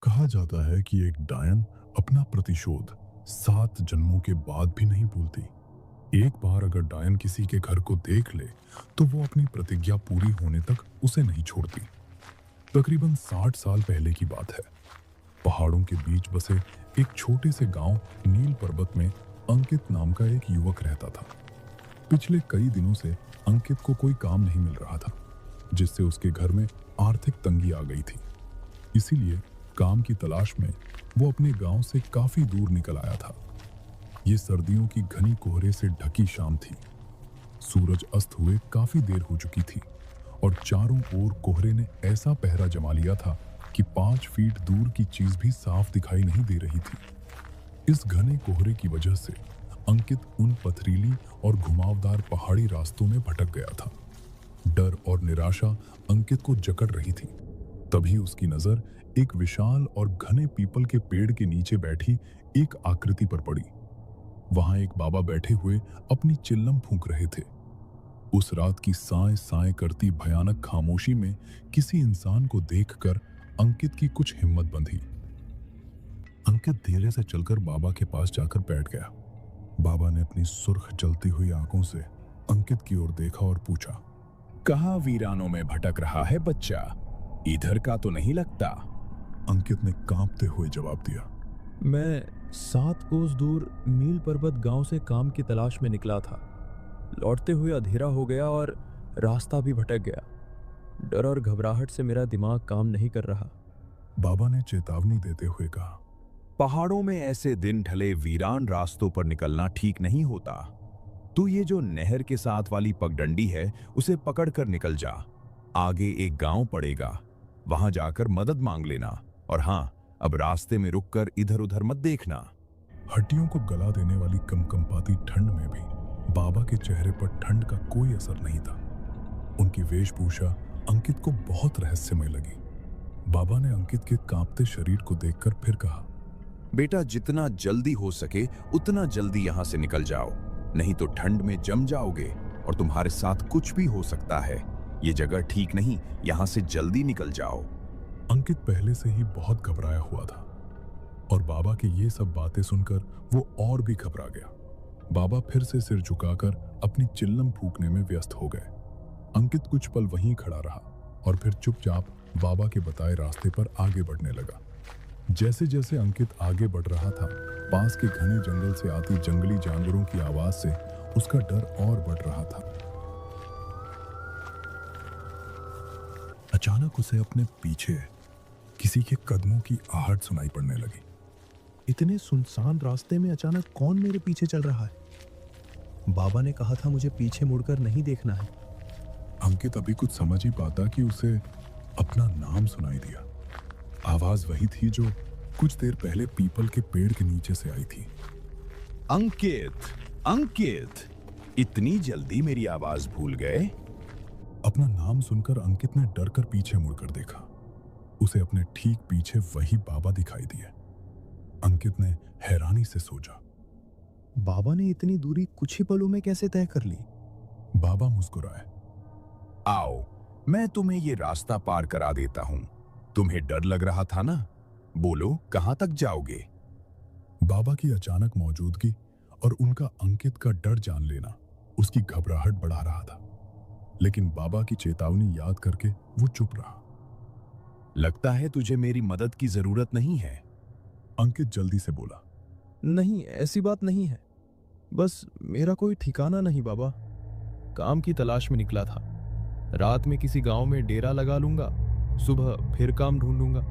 कहा जाता है कि एक डायन अपना प्रतिशोध 7 जन्मों के बाद भी नहीं भूलती। एक बार अगर डायन किसी के घर को देख ले तो वो अपनी प्रतिज्ञा पूरी होने तक उसे नहीं छोड़ती। तकरीबन 60 साल पहले की बात है। पहाड़ों के बीच बसे एक छोटे से गांव नील पर्वत में अंकित नाम का एक युवक रहता था। पिछले कई दिनों से अंकित को कोई काम नहीं मिल रहा था, जिससे उसके घर में आर्थिक तंगी आ गई थी। इसीलिए काम की तलाश में वो अपने गांव से काफी दूर निकल आया था। ये सर्दियों की घनी कोहरे से ढकी शाम थी। सूरज अस्त हुए काफी देर हो चुकी थी और चारों ओर कोहरे ने ऐसा पहरा जमा लिया था कि 5 फीट दूर की चीज भी साफ दिखाई नहीं दे रही थी। इस घने कोहरे की वजह से अंकित उन पथरीली और घुमावदार पहाड़ी रास्तों में भटक गया था। डर और निराशा अंकित को जकड़ रही थी। तभी उसकी नजर एक विशाल और घने पीपल के पेड़ के नीचे बैठी एक आकृति पर पड़ी। वहां एक बाबा बैठे हुए अपनी चिल्लम फूंक रहे थे। उस रात की साए साए करती भयानक खामोशी में किसी इंसान को देखकर अंकित की कुछ हिम्मत बंधी। अंकित धीरे से चलकर बाबा के पास जाकर बैठ गया। बाबा ने अपनी सुर्ख जलती हुई आंखों से अंकित की ओर देखा और पूछा, कहाँ वीरानों में भटक रहा है बच्चा? इधर का तो नहीं लगता। अंकित ने कांपते हुए जवाब दिया, मैं 7 कोस दूर नील पर्वत गांव से काम की तलाश में निकला था। लौटते हुए अंधेरा हो गया और रास्ता भी भटक गया। डर और घबराहट से मेरा दिमाग काम नहीं कर रहा। बाबा ने चेतावनी देते हुए कहा, पहाड़ों में ऐसे दिन ढले वीरान रास्तों पर निकलना ठीक नहीं होता। तू ये जो नहर के साथ वाली पगडंडी है उसे पकड़ कर निकल जा। आगे एक गांव पड़ेगा, वहां जाकर मदद मांग लेना। और हाँ, अब रास्ते में रुककर इधर उधर मत देखना। हड्डियों को गला देने वाली कंपकंपाती ठंड में भी बाबा के चेहरे पर ठंड का कोई असर नहीं था। उनकी वेशभूषा अंकित को बहुत रहस्यमय लगी। बाबा ने अंकित के कांपते शरीर को देखकर फिर कहा, बेटा, जितना जल्दी हो सके उतना जल्दी यहां से निकल जाओ, नहीं तो ठंड में जम जाओगे और तुम्हारे साथ कुछ भी हो सकता है। ये जगह ठीक नहीं, यहां से जल्दी निकल जाओ। अंकित पहले से ही बहुत घबराया हुआ था और बाबा की ये सब बातें सुनकर वो और भी घबरा गया। बाबा फिर से सिर झुकाकर अपनी चिल्लम फूंकने में व्यस्त हो गए। अंकित कुछ पल वहीं खड़ा रहा और फिर चुपचाप बाबा के बताए रास्ते पर आगे बढ़ने लगा। जैसे जैसे अंकित आगे बढ़ रहा था, पास के घने जंगल से आती जंगली जानवरों की आवाज से उसका डर और बढ़ रहा था। अचानक उसे अपने पीछे किसी के कदमों की आहट सुनाई पड़ने लगी। इतने सुनसान रास्ते में अचानक कौन मेरे पीछे चल रहा है? बाबा ने कहा था मुझे पीछे मुड़कर नहीं देखना है। अंकित अभी कुछ समझ ही पाता कि उसे अपना नाम सुनाई दिया। आवाज वही थी जो कुछ देर पहले पीपल के पेड़ के नीचे से आई थी। अंकित, अंकित, इतनी जल्दी मेरी आवाज भूल गए? अपना नाम सुनकर अंकित ने डर कर पीछे मुड़कर देखा। उसे अपने ठीक पीछे वही बाबा दिखाई दिए। अंकित ने हैरानी से सोचा, बाबा ने इतनी दूरी कुछ ही पलों में कैसे तय कर ली? बाबा मुस्कुराए, आओ, मैं तुम्हें ये रास्ता पार करा देता हूं। तुम्हें डर लग रहा था ना? बोलो, कहां तक जाओगे? बाबा की अचानक मौजूदगी और उनका अंकित का डर जान लेना उसकी घबराहट बढ़ा रहा था। लेकिन बाबा की चेतावनी याद करके वो चुप रहा। लगता है तुझे मेरी मदद की जरूरत नहीं है। अंकित जल्दी से बोला, नहीं, ऐसी बात नहीं है। बस मेरा कोई ठिकाना नहीं बाबा। काम की तलाश में निकला था। रात में किसी गांव में डेरा लगा लूंगा, सुबह फिर काम ढूंढूंगा।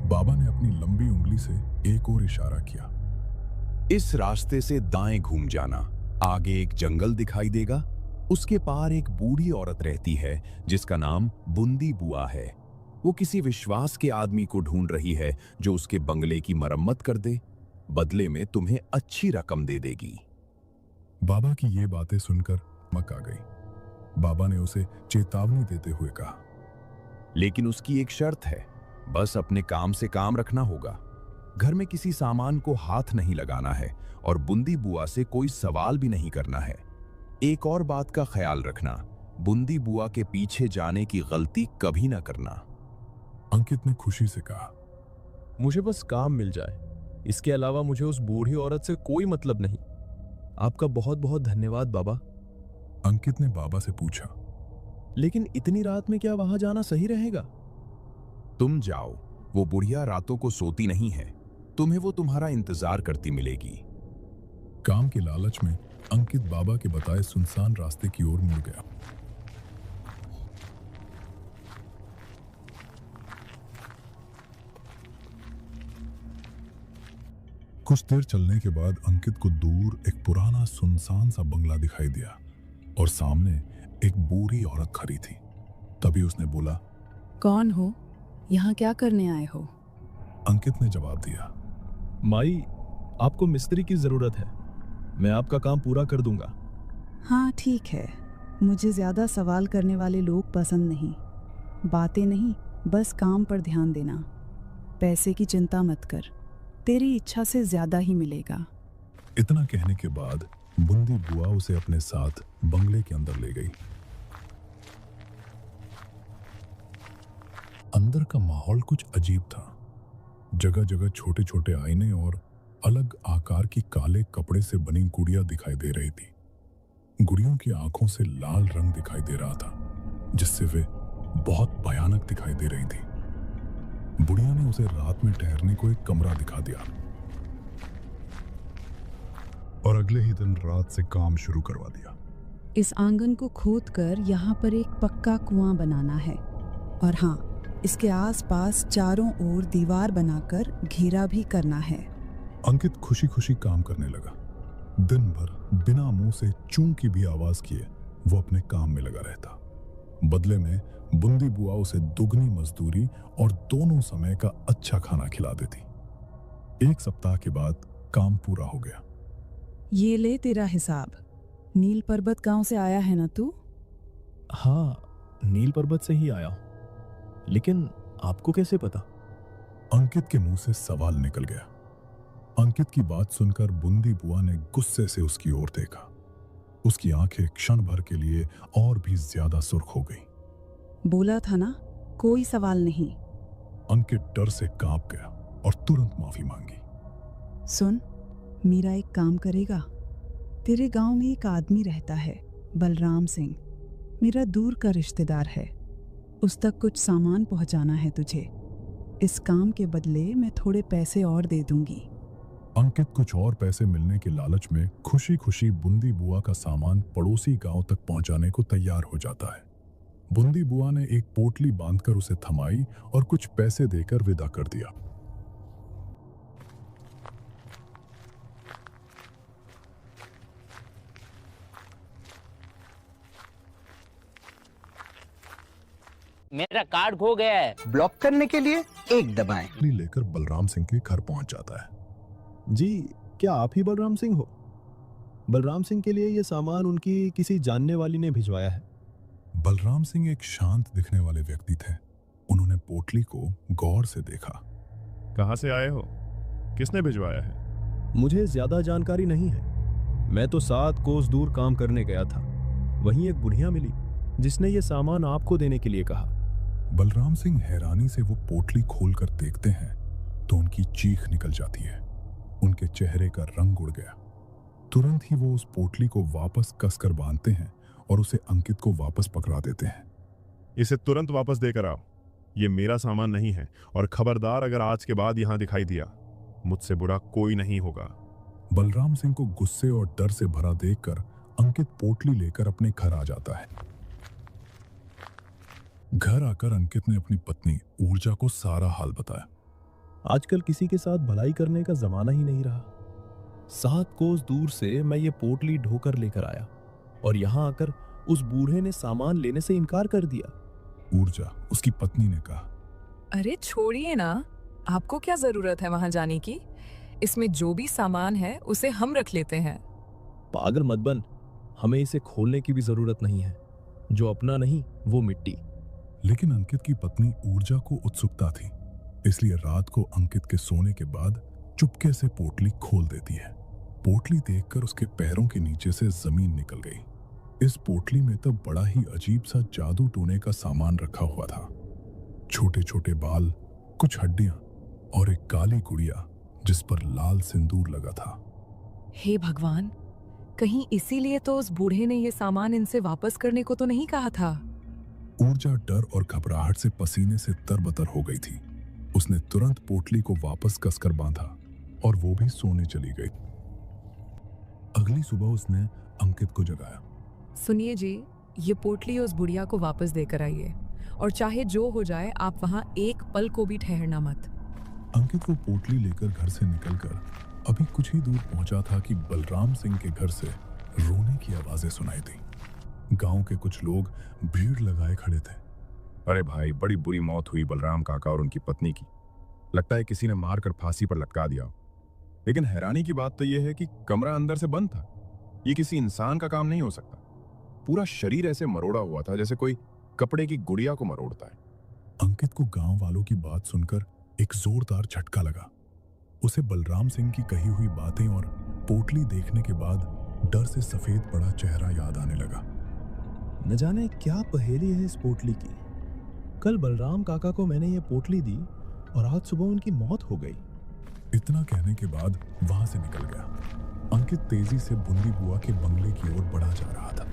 बाबा ने अपनी लंबी उंगली से एक और इशारा किया। इस रास्ते से दाएं घूम जाना, आगे एक जंगल दिखाई देगा। उसके पार एक बूढ़ी औरत रहती है जिसका नाम बुंदी बुआ है। वो किसी विश्वास के आदमी को ढूंढ रही है जो उसके बंगले की मरम्मत कर दे। बदले में तुम्हें अच्छी रकम दे देगी। बाबा की ये बातें सुनकर मक आ गई। बाबा ने उसे चेतावनी देते हुए कहा, लेकिन उसकी एक शर्त है, बस अपने काम से काम रखना होगा। घर में किसी सामान को हाथ नहीं लगाना है और बुंदी बुआ से कोई सवाल भी नहीं करना है। एक और बात का ख्याल रखना, बुंदी बुआ के पीछे जाने की गलती कभी ना करना। अंकित ने खुशी से कहा, मुझे बस काम मिल जाए, इसके अलावा मुझे उस बूढ़ी औरत से कोई मतलब नहीं। आपका बहुत बहुत धन्यवाद बाबा। अंकित ने बाबा से पूछा, लेकिन इतनी रात में क्या वहां जाना सही रहेगा? तुम जाओ, वो बुढ़िया रातों को सोती नहीं है, तुम्हें वो तुम्हारा इंतजार करती मिलेगी। काम के लालच में अंकित बाबा के बताए सुनसान रास्ते की ओर मुड़ गया। कुछ देर चलने के बाद अंकित को दूर एक पुराना सुनसान सा बंगला दिखाई दिया और सामने एक बूढ़ी औरत खड़ी थी। तभी उसने बोला, कौन हो? यहाँ क्या करने आए हो? अंकित ने जवाब दिया, माई, आपको मिस्त्री की जरूरत है, मैं आपका काम पूरा कर दूंगा। हाँ ठीक है, मुझे ज़्यादा सवाल करने वाले लोग पसंद नहीं। बातें नहीं, बस काम पर ध्यान देना। पैसे की चिंता मत कर, तेरी इच्छा से ज़्यादा ही मिलेगा। इतना कहने के बाद बूंदी बुआ उसे अपने साथ बंगले के अंदर ले गई। अंदर का माहौल कुछ अजीब था। जगह जगह छोटे छोटे आईने और अलग आकार की काले कपड़े से बनी गुड़िया दिखाई दे रही थी। गुड़ियों की आंखों से लाल रंग दिखाई दे रहा था, जिससे वे बहुत भयानक दिखाई दे रही थी। बुढ़िया ने उसे रात में ठहरने को एक कमरा दिखा दिया और अगले ही दिन रात से काम शुरू करवा दिया। इस आंगन को खोदकर यहाँ पर एक पक्का कुआं बनाना है और हाँ, इसके आसपास चारों ओर दीवार बनाकर घेरा भी करना है। अंकित खुशी खुशी काम करने लगा। दिन भर बिना मुंह से चूं की भी आवाज किए वो अपने काम में लगा रहता। बदले में बूंदी बुआ उसे दुगनी मजदूरी और दोनों समय का अच्छा खाना खिला देती। एक सप्ताह के बाद काम पूरा हो गया। ये ले तेरा हिसाब। नील पर्वत गांव से आया है ना तू? हाँ, नील पर्वत से ही आया हूं, लेकिन आपको कैसे पता? अंकित के मुंह से सवाल निकल गया। अंकित की बात सुनकर बूंदी बुआ ने गुस्से से उसकी ओर देखा। उसकी आंखें क्षण भर के लिए और भी ज्यादा सुर्ख हो गई। बोला था ना, कोई सवाल नहीं। अंकित डर से कांप गया और तुरंत माफी मांगी। सुन, मेरा एक काम करेगा? तेरे गांव में एक आदमी रहता है, बलराम सिंह, मेरा दूर का रिश्तेदार है। उस तक कुछ सामान पहुंचाना है तुझे। इस काम के बदले मैं थोड़े पैसे और दे दूंगी। अंकित कुछ और पैसे मिलने के लालच में खुशी खुशी बूंदी बुआ का सामान पड़ोसी गांव तक पहुंचाने को तैयार हो जाता है। बूंदी बुआ ने एक पोटली बांधकर उसे थमाई और कुछ पैसे देकर विदा कर दिया। मेरा कार्ड खो गया है, ब्लॉक करने के लिए एक दबाएं। पोटली लेकर बलराम सिंह के घर पहुंच जाता है। जी, क्या आप ही बलराम सिंह हो? बलराम सिंह के लिए ये सामान उनकी किसी जानने वाली ने भिजवाया है। बलराम सिंह एक शांत दिखने वाले व्यक्ति थे। उन्होंने पोटली को गौर से देखा। कहाँ से आए हो? किसने भिजवाया है? मुझे ज्यादा जानकारी नहीं है। मैं तो 7 कोस दूर काम करने गया था। वहीं एक बुढ़िया मिली जिसने ये सामान आपको देने के लिए कहा। बलराम सिंह हैरानी से वो पोटली खोलकर देखते हैं तो उनकी चीख निकल जाती है। उनके चेहरे का रंग उड़ गया। तुरंत ही वो उस पोटली को वापस कसकर बांधते हैं और उसे अंकित को वापस पकड़ा देते हैं। इसे तुरंत वापस देकर आओ। ये मेरा सामान नहीं है और खबरदार अगर आज के बाद यहां दिखाई दिया, मुझसे बुरा कोई नहीं होगा। बलराम सिंह को गुस्से और डर से भरा देखकर अंकित पोटली लेकर अपने घर आ जाता है। घर आकर अंकित ने अपनी पत्नी ऊर्जा को सारा हाल बताया। आजकल किसी के साथ भलाई करने का जमाना ही नहीं रहा। 7 कोस दूर से मैं ये पोटली ढोकर लेकर आया और यहाँ आकर उस बूढ़े ने सामान लेने से इनकार कर दिया। ऊर्जा, उसकी पत्नी ने कहा, अरे छोड़िए ना, आपको क्या जरूरत है वहां जाने की? इसमें जो भी सामान है उसे हम रख लेते हैं। पागल मत बन, हमें इसे खोलने की भी जरूरत नहीं है। जो अपना नहीं वो मिट्टी। लेकिन अंकित की पत्नी ऊर्जा को उत्सुकता थी, इसलिए रात को अंकित के सोने के बाद चुपके से पोटली खोल देती है। पोटली देखकर उसके पैरों के नीचे से जमीन निकल गई। इस पोटली में तब बड़ा ही अजीब सा जादू टोने का सामान रखा हुआ था। छोटे छोटे बाल, कुछ हड्डियां और एक काली गुड़िया जिस पर लाल सिंदूर लगा था। हे भगवान, कहीं इसीलिए तो उस बूढ़े ने ये सामान इनसे वापस करने को तो नहीं कहा था। ऊर्जा डर और घबराहट से पसीने से तरबतर हो गई थी। उसने तुरंत पोटली को वापस कसकर बांधा और वो भी सोने चली गई। अगली सुबह उसने अंकित को जगाया। सुनिए जी, ये पोटली उस बुढ़िया को वापस देकर आइए, और चाहे जो हो जाए आप वहां एक पल को भी ठहरना मत। अंकित वो पोटली लेकर घर से निकलकर अभी कुछ ही दूर पहुंचा था कि बलराम सिंह के घर से रोने की आवाजें सुनाई दी। गांव के कुछ लोग भीड़ लगाए खड़े थे। अरे भाई, बड़ी बुरी मौत हुई बलराम काका और उनकी पत्नी की। लगता है किसी ने मारकर फांसी पर लटका दिया। लेकिन हैरानी की बात तो यह है कि कमरा अंदर से बंद था। ये किसी इंसान का काम नहीं हो सकता। पूरा शरीर ऐसे मरोड़ा हुआ था जैसे कोई कपड़े की गुड़िया को मरोड़ता है। अंकित को गांव वालों की बात सुनकर एक जोरदार झटका लगा। उसे बलराम सिंह की कही हुई बातें और पोटली देखने के बाद डर से सफेद पड़ा चेहरा याद आने लगा। न जाने क्या पहेली है इस पोटली की। कल बलराम काका को मैंने ये पोटली दी और आज सुबह उनकी मौत हो गई। इतना कहने के बाद वहां से निकल गया। अंकित तेजी से बुंदी बुआ के बंगले की ओर बढ़ा जा रहा था।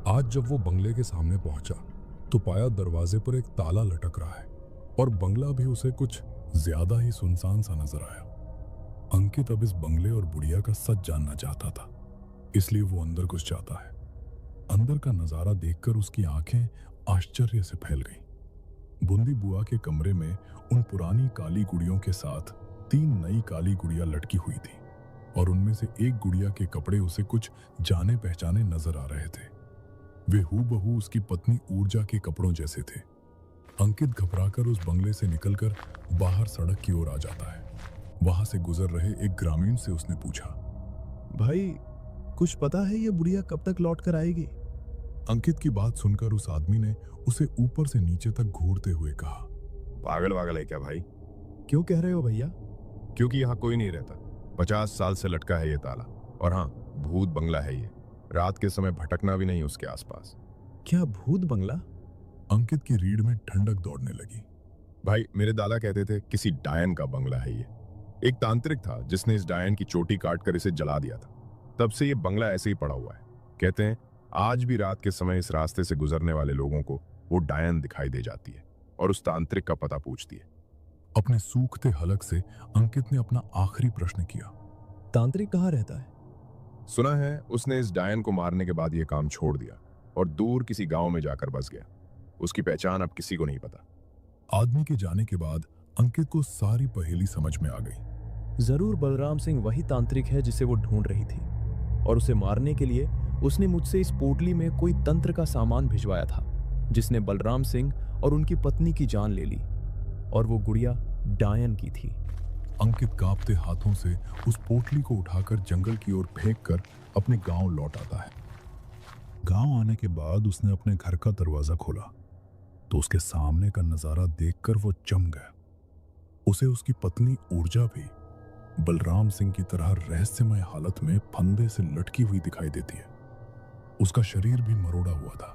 आज जब वो बंगले के सामने पहुंचा तो पाया दरवाजे पर एक ताला लटक रहा है और बंगला भी उसे कुछ ज्यादा ही सुनसान सा नजर आया। अंकित अब इस बंगले और बुढ़िया का सच जानना चाहता था, इसलिए वो अंदर घुस जाता है। अंदर का नजारा देखकर उसकी आंखें आश्चर्य से फैल गईं। बुंदी बुआ के कमरे में उन पुरानी काली गुड़ियों के साथ 3 नई काली गुड़िया लटकी हुई थी और उनमें से एक गुड़िया के कपड़े उसे कुछ जाने पहचाने नजर आ रहे थे। वे हूबहू उसकी पत्नी ऊर्जा के कपड़ों जैसे थे। अंकित घबराकर उस बंगले से निकलकर बाहर सड़क की ओर आ जाता है। वहां से गुजर रहे एक ग्रामीण से उसने पूछा, भाई, कुछ पता है ये बुढ़िया कब तक लौट कर आएगी? अंकित की बात सुनकर उस आदमी ने उसे ऊपर से नीचे तक घूरते हुए कहा, पागल वागल है क्या भाई? क्यों कह रहे हो भैया? क्योंकि यहाँ कोई नहीं रहता। 50 साल से लटका है ये ताला। और हाँ, भूत बंगला है ये। रात के समय भटकना भी नहीं उसके आसपास। क्या भूत बंगला? अंकित की रीढ़ में ठंडक दौड़ने लगी। भाई, मेरे दादा कहते थे किसी डायन का बंगला है ये। एक तांत्रिक था जिसने इस डायन की चोटी काटकर इसे जला दिया था। तब से ये बंगला ऐसे ही पड़ा हुआ है। कहते हैं आज भी रात के समय इस रास्ते से गुजरने वाले लोगों को वो डायन दिखाई दे जाती है और उस तांत्रिक का पता पूछती है। अपने सूखते हलक से अंकित ने अपना आखिरी प्रश्न किया, तांत्रिक कहाँ रहता है? सुना है उसने इस डायन को मारने के बाद ये काम छोड़ दिया और दूर किसी गांव में जाकर बस गया। उसकी पहचान अब किसी को नहीं पता। आदमी के जाने के बाद अंकित को सारी पहेली समझ में आ गई। जरूर बलराम सिंह वही तांत्रिक है जिसे वो ढूंढ रही थी, और उसे मारने के लिए उसने मुझसे इस पोटली में कोई तंत्र का सामान भिजवाया था जिसने बलराम सिंह और उनकी पत्नी की जान ले ली, और वो गुड़िया डायन की थी। अंकित कांपते हाथों से उस पोटली को उठाकर जंगल की ओर फेंककर अपने गांव लौट आता है। गांव आने के बाद उसने अपने घर का दरवाजा खोला तो उसके सामने का नजारा देखकर वो जम गया। उसे उसकी पत्नी ऊर्जा भी बलराम सिंह की तरह रहस्यमय हालत में फंदे से लटकी हुई दिखाई देती है। उसका शरीर भी मरोड़ा हुआ था।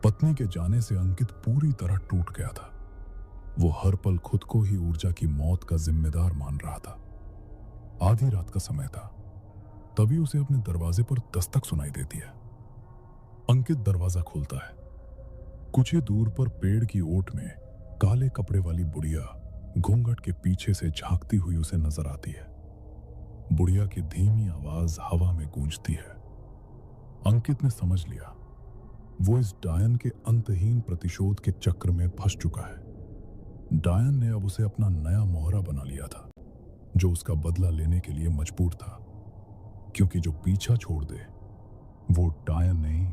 पत्नी के जाने से अंकित पूरी तरह टूट गया था। वो हर पल खुद को ही ऊर्जा की मौत का जिम्मेदार मान रहा था। आधी रात का समय था, तभी उसे अपने दरवाजे पर दस्तक सुनाई देती है। अंकित दरवाजा खोलता है। कुछ ही दूर पर पेड़ की ओट में काले कपड़े वाली बुढ़िया घूंघट के पीछे से झांकती हुई उसे नजर आती है। बुढ़िया की धीमी आवाज हवा में गूंजती है। अंकित ने समझ लिया, वो इस डायन के अंतहीन प्रतिशोध के चक्र में फंस चुका है। डायन ने अब उसे अपना नया मोहरा बना लिया था, जो उसका बदला लेने के लिए मजबूर था, क्योंकि जो पीछा छोड़ दे वो डायन नहीं